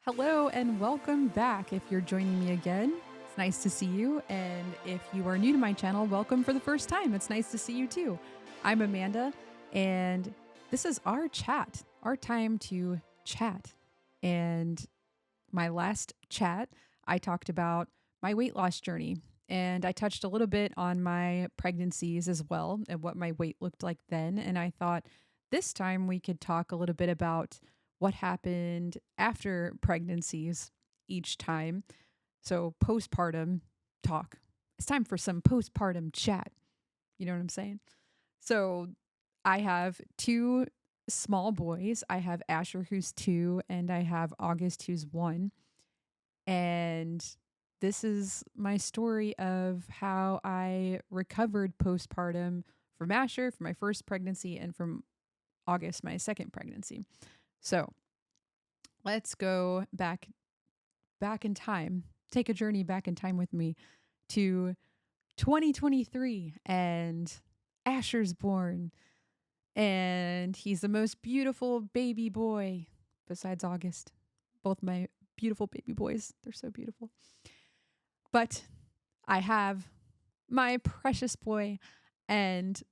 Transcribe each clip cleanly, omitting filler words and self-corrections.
Hello and welcome back. If you're joining me again, it's nice to see you. And if you are new to my channel, welcome for the first time. It's nice to see you too. I'm Amanda, and this is our chat, our time to chat. And my last chat, I talked about my weight loss journey. And I touched a little bit on my pregnancies as well and what my weight looked like then. And I thought this time we could talk a little bit about what happened after pregnancies each time. So, postpartum talk. It's time for some postpartum chat. You know what I'm saying? So, I have two small boys. I have Asher, who's 2, and I have August, who's 1. And this is my story of how I recovered postpartum from Asher, from my first pregnancy, and from August, my second pregnancy. So let's go back in time. Take a journey back in time with me to 2023, and Asher's born, and he's the most beautiful baby boy besides August. Both my beautiful baby boys. They're so beautiful. But I have my precious boy, and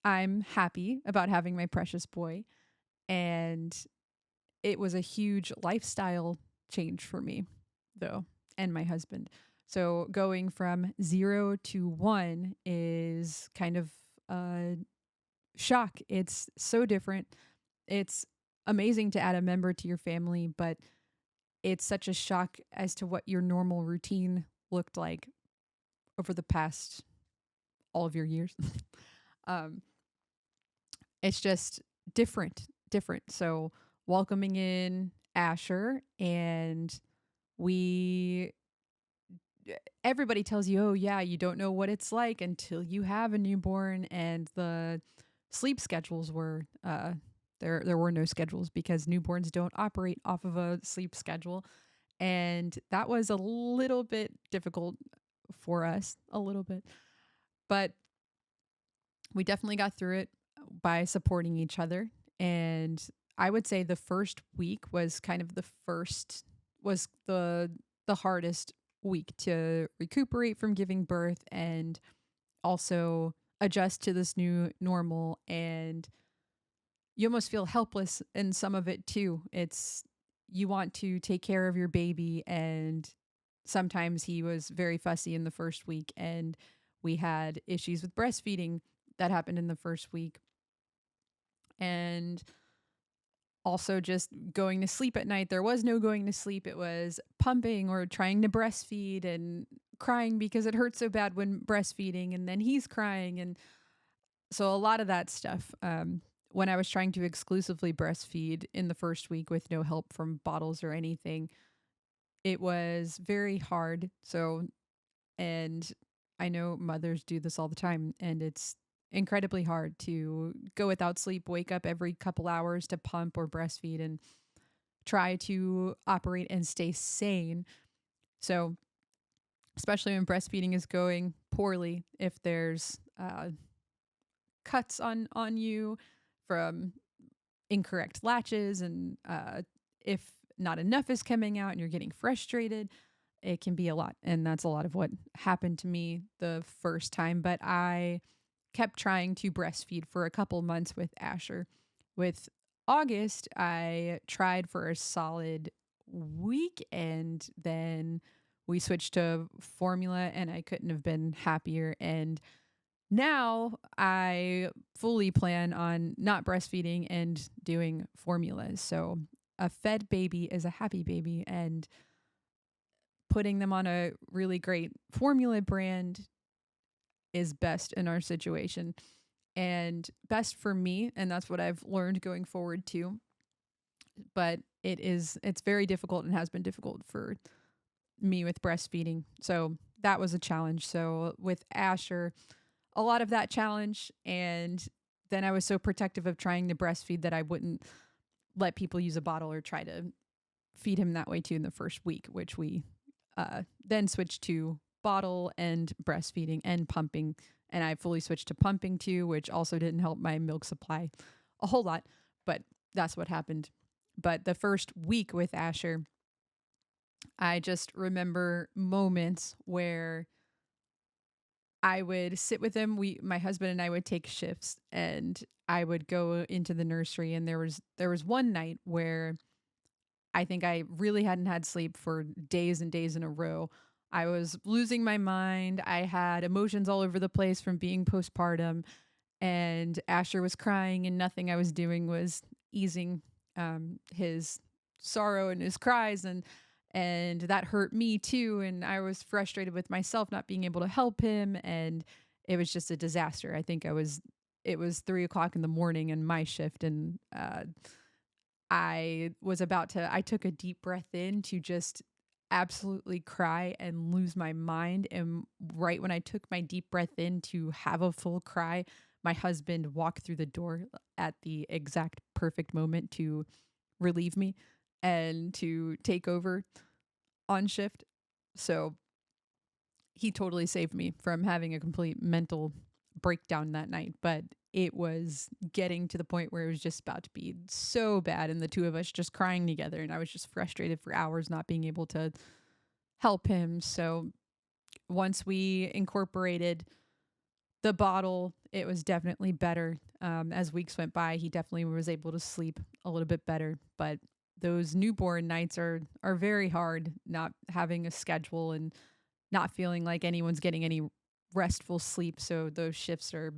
I'm happy about having my precious boy. And it was a huge lifestyle change for me, though, and my husband. So going from 0 to 1 is kind of a shock. It's so different. It's amazing to add a member to your family, but it's such a shock as to what your normal routine looked like over the past all of your years. um, it's just different. So welcoming in Asher, and we everybody tells you, oh yeah, you don't know what it's like until you have a newborn, and the sleep schedules were there were no schedules because newborns don't operate off of a sleep schedule. And that was a little bit difficult for us, a little bit. But we definitely got through it by supporting each other. And I would say the first week was kind of the hardest week to recuperate from giving birth and also adjust to this new normal. And you almost feel helpless in some of it too. It's you want to take care of your baby, and sometimes he was very fussy in the first week, and we had issues with breastfeeding that happened in the first week. And also just going to sleep at night. There was no going to sleep. It was pumping or trying to breastfeed and crying because it hurts so bad when breastfeeding, and then he's crying. And so a lot of that stuff. When I was trying to exclusively breastfeed in the first week with no help from bottles or anything, it was very hard. So, and I know mothers do this all the time, and it's incredibly hard to go without sleep, wake up every couple hours to pump or breastfeed, and try to operate and stay sane. So, especially when breastfeeding is going poorly, if there's cuts on you from incorrect latches, and if not enough is coming out and you're getting frustrated, it can be a lot. And that's a lot of what happened to me the first time. But I kept trying to breastfeed for a couple months with Asher. With August, I tried for a solid week, and then we switched to formula, and I couldn't have been happier. And now I fully plan on not breastfeeding and doing formulas. So a fed baby is a happy baby, and putting them on a really great formula brand is best in our situation and best for me. And that's what I've learned going forward too. But it's very difficult and has been difficult for me with breastfeeding. So that was a challenge. So with Asher, a lot of that challenge. And then I was so protective of trying to breastfeed that I wouldn't let people use a bottle or try to feed him that way too in the first week, which we then switched to bottle and breastfeeding and pumping. And I fully switched to pumping too, which also didn't help my milk supply a whole lot, but that's what happened. But the first week with Asher, I just remember moments where I would sit with him. My husband and I would take shifts, and I would go into the nursery, and there was one night where I think I really hadn't had sleep for days and days in a row. I was losing my mind. I had emotions all over the place from being postpartum, and Asher was crying, and nothing I was doing was easing his sorrow and his cries, and that hurt me too. And I was frustrated with myself not being able to help him, and it was just a disaster. I think it was 3 o'clock in the morning in my shift, and I took a deep breath in to just absolutely cry and lose my mind. And right when I took my deep breath in to have a full cry, my husband walked through the door at the exact perfect moment to relieve me and to take over on shift. So he totally saved me from having a complete mental breakdown that night. But it was getting to the point where it was just about to be so bad, and the two of us just crying together. And I was just frustrated for hours not being able to help him. So once we incorporated the bottle, it was definitely better. As weeks went by, he definitely was able to sleep a little bit better. But those newborn nights are very hard, not having a schedule and not feeling like anyone's getting any restful sleep. So those shifts are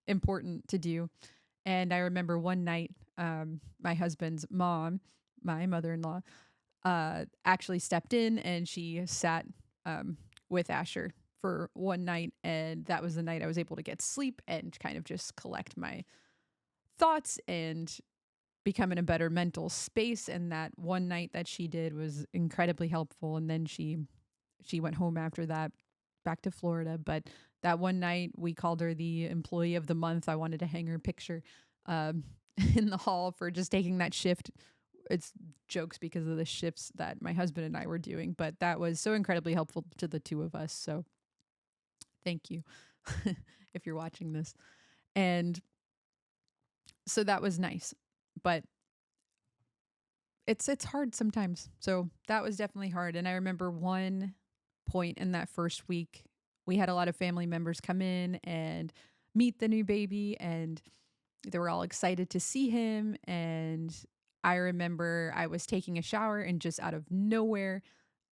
important to do. And I remember one night, my husband's mom, my mother in law, actually stepped in, and she sat with Asher for one night. And that was the night I was able to get sleep and kind of just collect my thoughts and become in a better mental space. And that one night that she did was incredibly helpful. And then she went home after that, back to Florida. But that one night, we called her the employee of the month. I wanted to hang her picture um, in the hall for just taking that shift. It's jokes because of the shifts that my husband and I were doing, but that was so incredibly helpful to the two of us. So thank you if you're watching this. And so that was nice, but it's hard sometimes. So that was definitely hard. And I remember one point in that first week, we had a lot of family members come in and meet the new baby, and they were all excited to see him. And I remember I was taking a shower, and just out of nowhere,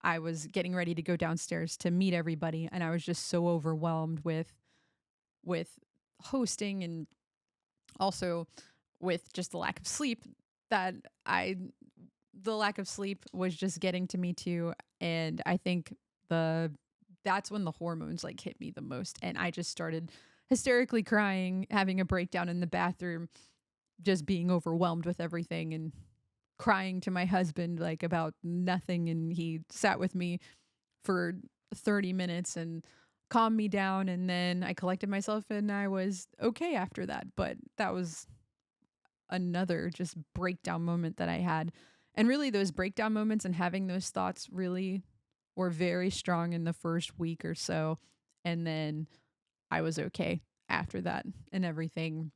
I was getting ready to go downstairs to meet everybody, and I was just so overwhelmed with hosting, and also with just the lack of sleep that I the lack of sleep was just getting to me too. And I think the that's when the hormones like hit me the most, and I just started hysterically crying, having a breakdown in the bathroom, just being overwhelmed with everything, and crying to my husband like about nothing. And he sat with me for 30 minutes and calmed me down, and then I collected myself and I was okay after that. But that was another just breakdown moment that I had. And really, those breakdown moments and having those thoughts really were very strong in the first week or so. And then I was okay after that, and everything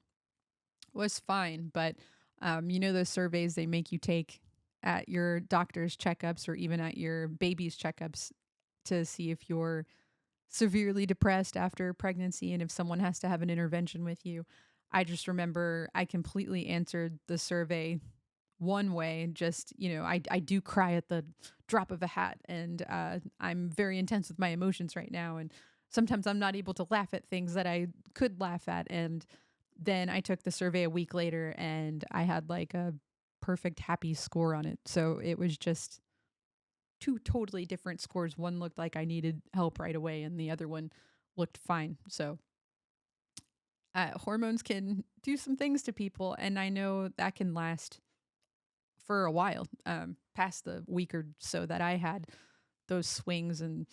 was fine. But those surveys they make you take at your doctor's checkups or even at your baby's checkups to see if you're severely depressed after pregnancy and if someone has to have an intervention with you. I just remember I completely answered the survey one way. Just, I do cry at the drop of a hat, and I'm very intense with my emotions right now. And sometimes I'm not able to laugh at things that I could laugh at. And then I took the survey a week later, and I had like a perfect happy score on it. So it was just two totally different scores. One looked like I needed help right away, and the other one looked fine. So hormones can do some things to people, and I know that can last for a while, past the week or so that I had those swings and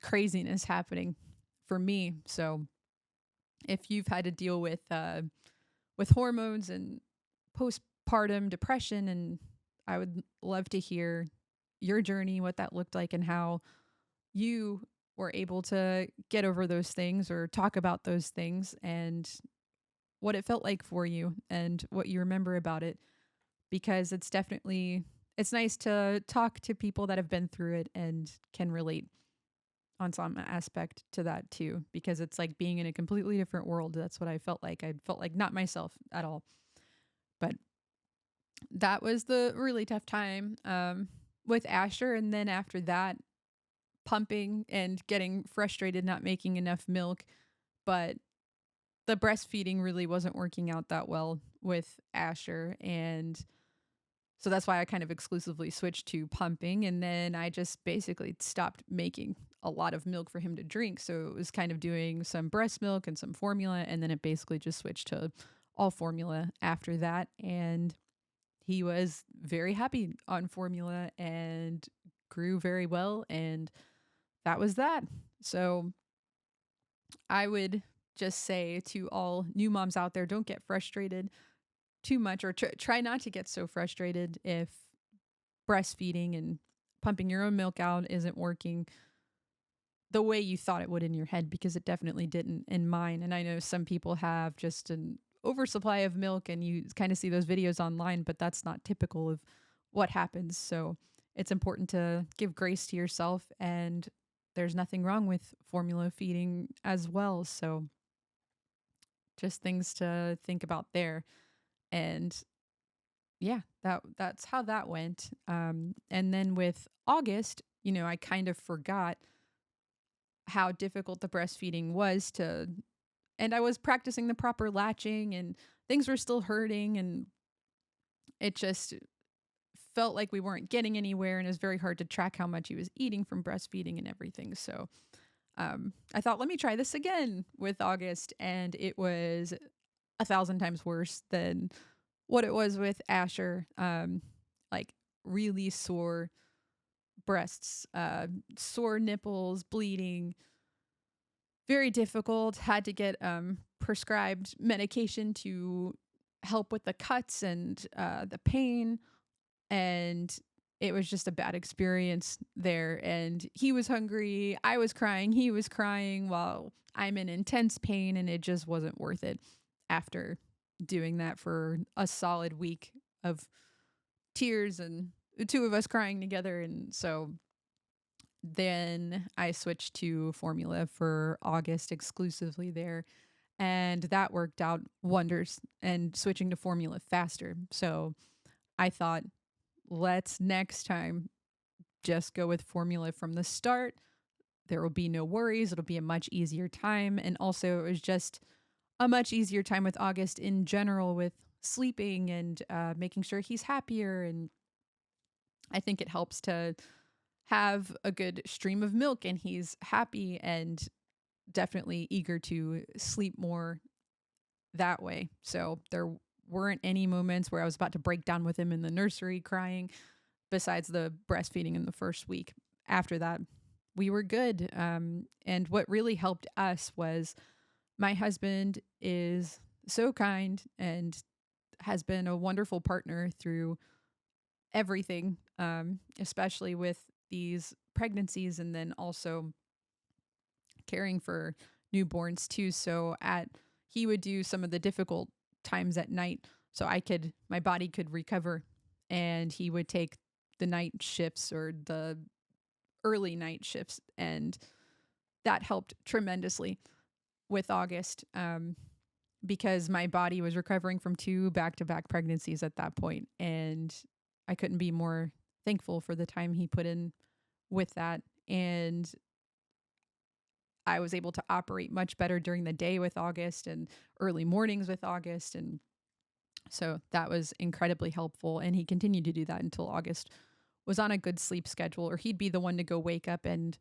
craziness happening for me. So if you've had to deal with hormones and postpartum depression, and I would love to hear your journey, what that looked like, and how you were able to get over those things or talk about those things, and what it felt like for you and what you remember about it, because it's definitely it's nice to talk to people that have been through it and can relate on some aspect to that too, because it's like being in a completely different world. That's what I felt like. I felt like not myself at all. But that was the really tough time with Asher. And then after that, pumping and getting frustrated, not making enough milk. But the breastfeeding really wasn't working out that well with Asher. And so that's why I kind of exclusively switched to pumping. And then I just basically stopped making a lot of milk for him to drink. So it was kind of doing some breast milk and some formula. And then it basically just switched to all formula after that. And he was very happy on formula and grew very well. And that was that. So I would just say to all new moms out there, don't get frustrated too much, or try not to get so frustrated if breastfeeding and pumping your own milk out isn't working the way you thought it would in your head, because it definitely didn't in mine. And I know some people have just an oversupply of milk and you kind of see those videos online, but that's not typical of what happens. So it's important to give grace to yourself, and there's nothing wrong with formula feeding as well. So just things to think about there. And yeah, that's how that went. And then with August, I kind of forgot how difficult the breastfeeding was to, and I was practicing the proper latching and things were still hurting, and it just felt like we weren't getting anywhere, and it was very hard to track how much he was eating from breastfeeding and everything. So I thought, let me try this again with August, and it was 1,000 times worse than what it was with Asher. Like really sore breasts, sore nipples, bleeding, very difficult. Had to get prescribed medication to help with the cuts and the pain. And it was just a bad experience there. And he was hungry. I was crying. He was crying while I'm in intense pain. And it just wasn't worth it after doing that for a solid week of tears and the two of us crying together. And so then I switched to formula for August exclusively there. And that worked out wonders, and switching to formula faster. So I thought, let's next time just go with formula from the start. There will be no worries. It'll be a much easier time. And also, it was just a much easier time with August in general, with sleeping and making sure he's happier. And I think it helps to have a good stream of milk and he's happy and definitely eager to sleep more that way. So there weren't any moments where I was about to break down with him in the nursery crying, besides the breastfeeding in the first week. After that, we were good. And what really helped us was my husband is so kind and has been a wonderful partner through everything, especially with these pregnancies and then also caring for newborns too. So he would do some of the difficult times at night so my body could recover, and he would take the night shifts or the early night shifts, and that helped tremendously with August, because my body was recovering from 2 back-to-back pregnancies at that point, and I couldn't be more thankful for the time he put in with that. And I was able to operate much better during the day with August and early mornings with August. And so that was incredibly helpful. And he continued to do that until August was on a good sleep schedule, or he'd be the one to go wake up and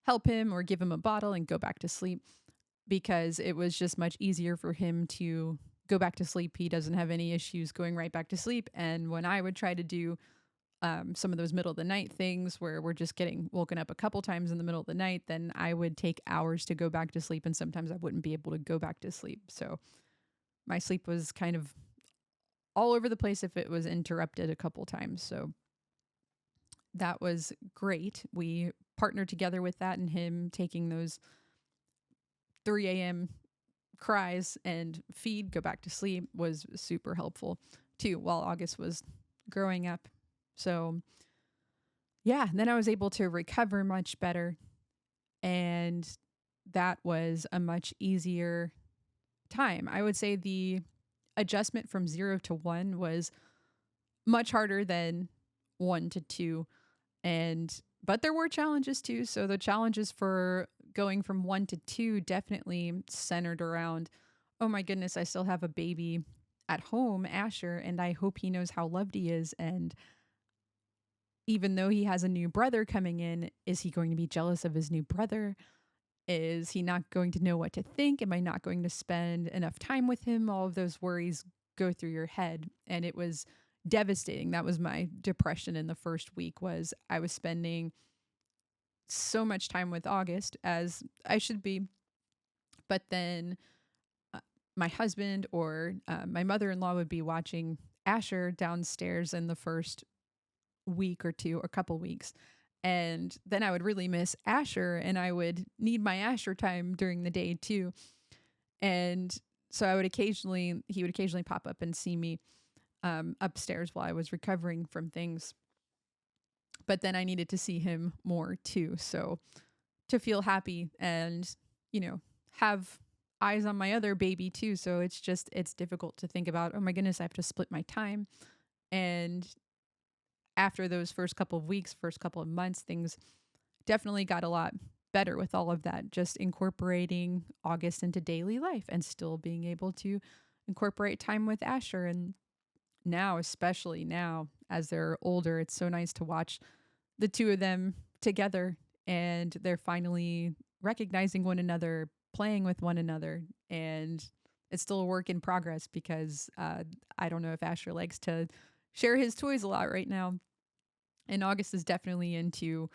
help him or give him a bottle and go back to sleep, because it was just much easier for him to go back to sleep. He doesn't have any issues going right back to sleep. And when I would try to do some of those middle of the night things where we're just getting woken up a couple times in the middle of the night, then I would take hours to go back to sleep. And sometimes I wouldn't be able to go back to sleep. So my sleep was kind of all over the place if it was interrupted a couple times. So that was great. We partnered together with that, and him taking those 3 a.m. cries and feed, go back to sleep was super helpful too while August was growing up. So, yeah, then I was able to recover much better. And that was a much easier time. I would say the adjustment from 0 to 1 was much harder than 1 to 2. And, but there were challenges too. So the challenges for going from 1 to 2 definitely centered around, oh my goodness, I still have a baby at home, Asher, and I hope he knows how loved he is. And even though he has a new brother coming in, is he going to be jealous of his new brother? Is he not going to know what to think? Am I not going to spend enough time with him? All of those worries go through your head. And it was devastating. That was my depression in the first week, was I was spending so much time with August, as I should be. But then uh, my husband or my mother-in-law would be watching Asher downstairs in the first week or two, or couple weeks. And then I would really miss Asher, and I would need my Asher time during the day too. And so he would occasionally pop up and see me upstairs while I was recovering from things. But then I needed to see him more too. So to feel happy and, you know, have eyes on my other baby too. So it's difficult to think about, oh my goodness, I have to split my time. And after those first couple of weeks, first couple of months, things definitely got a lot better with all of that, just incorporating August into daily life and still being able to incorporate time with Asher. And now, especially now as they're older, it's so nice to watch the two of them together, and they're finally recognizing one another, playing with one another. And it's still a work in progress because I don't know if Asher likes to share his toys a lot right now. And August is definitely into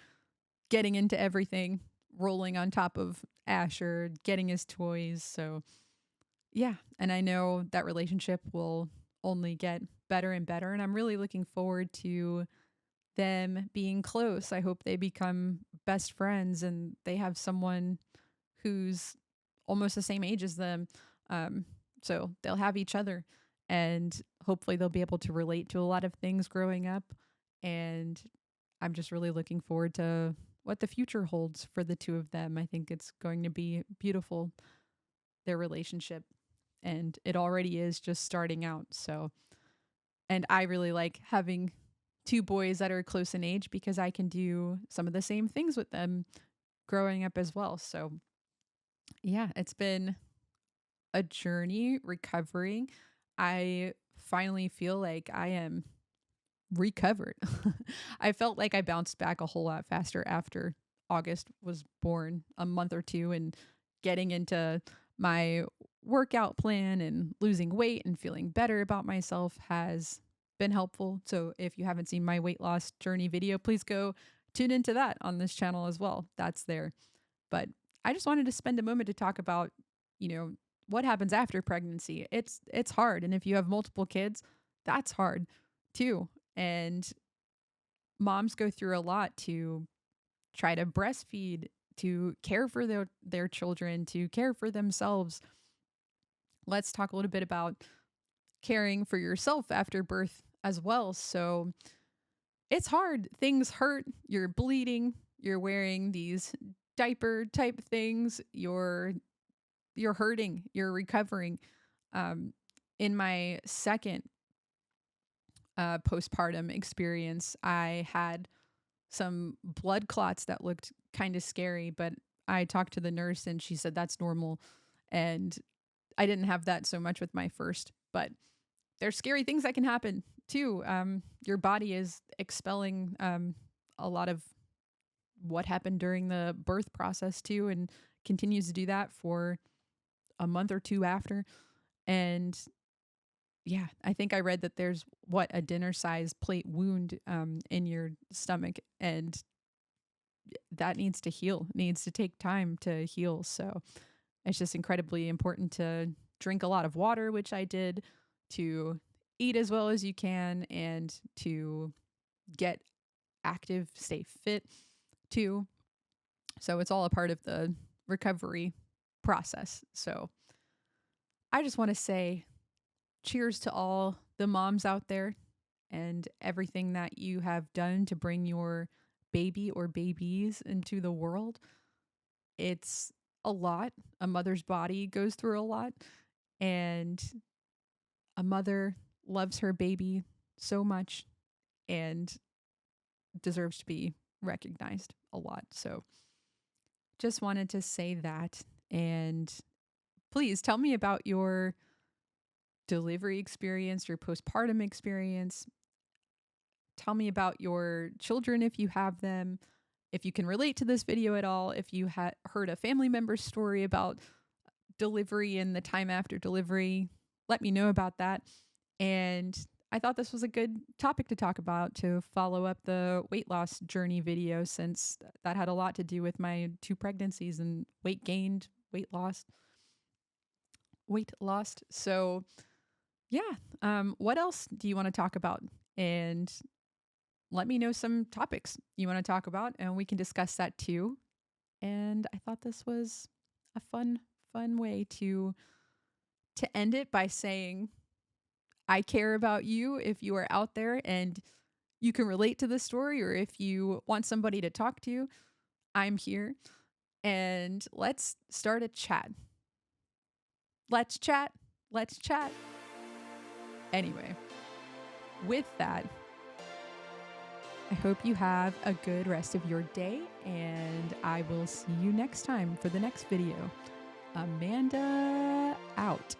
getting into everything, rolling on top of Asher, getting his toys. So, yeah. And I know that relationship will only get better and better. And I'm really looking forward to them being close. I hope they become best friends and they have someone who's almost the same age as them. Um, so they'll have each other, and hopefully they'll be able to relate to a lot of things growing up. And I'm just really looking forward to what the future holds for the two of them. I think it's going to be beautiful, their relationship. And it already is just starting out. So, and I really like having two boys that are close in age because I can do some of the same things with them growing up as well. So, yeah, it's been a journey recovering. I finally feel like I am recovered. I felt like I bounced back a whole lot faster after August was born, a month or two, and getting into my workout plan and losing weight and feeling better about myself has been helpful. So if you haven't seen my weight loss journey video, please go tune into that on this channel as well. That's there. But I just wanted to spend a moment to talk about, you know, what happens after pregnancy. It's hard, and if you have multiple kids, that's hard too. And moms go through a lot to try to breastfeed, to care for their children, to care for themselves. Let's talk a little bit about caring for yourself after birth as well. So it's hard. Things hurt. You're bleeding. You're wearing these diaper type things. You're hurting. You're recovering. Um, in my second postpartum experience, I had some blood clots that looked kind of scary, but I talked to the nurse and she said that's normal. And I didn't have that so much with my first, but there's scary things that can happen too. Your body is expelling a lot of what happened during the birth process too, and continues to do that for a month or two after. And yeah, I think I read that there's a dinner size plate wound in your stomach, and that needs to heal, needs to take time to heal. So it's just incredibly important to drink a lot of water, which I did, to eat as well as you can, and to get active, stay fit too. So it's all a part of the recovery process. So I just want to say cheers to all the moms out there. and everything that you have done to bring your baby or babies into the world. It's a lot. A mother's body goes through a lot, and a mother loves her baby so much and deserves to be recognized a lot. So just wanted to say that. And please tell me about your delivery experience, your postpartum experience. Tell me about your children if you have them, if you can relate to this video at all, if you heard a family member's story about delivery and the time after delivery. Let me know about that. And I thought this was a good topic to talk about to follow up the weight loss journey video, since that had a lot to do with my 2 pregnancies and weight gained, weight lost. So yeah, what else do you want to talk about? And let me know some topics you want to talk about, and we can discuss that too. And I thought this was a fun way to end it by saying I care about you if you are out there and you can relate to this story, or if you want somebody to talk to, I'm here. And let's start a chat. Let's chat. Let's chat. Anyway, with that, I hope you have a good rest of your day, and I will see you next time for the next video. Amanda out.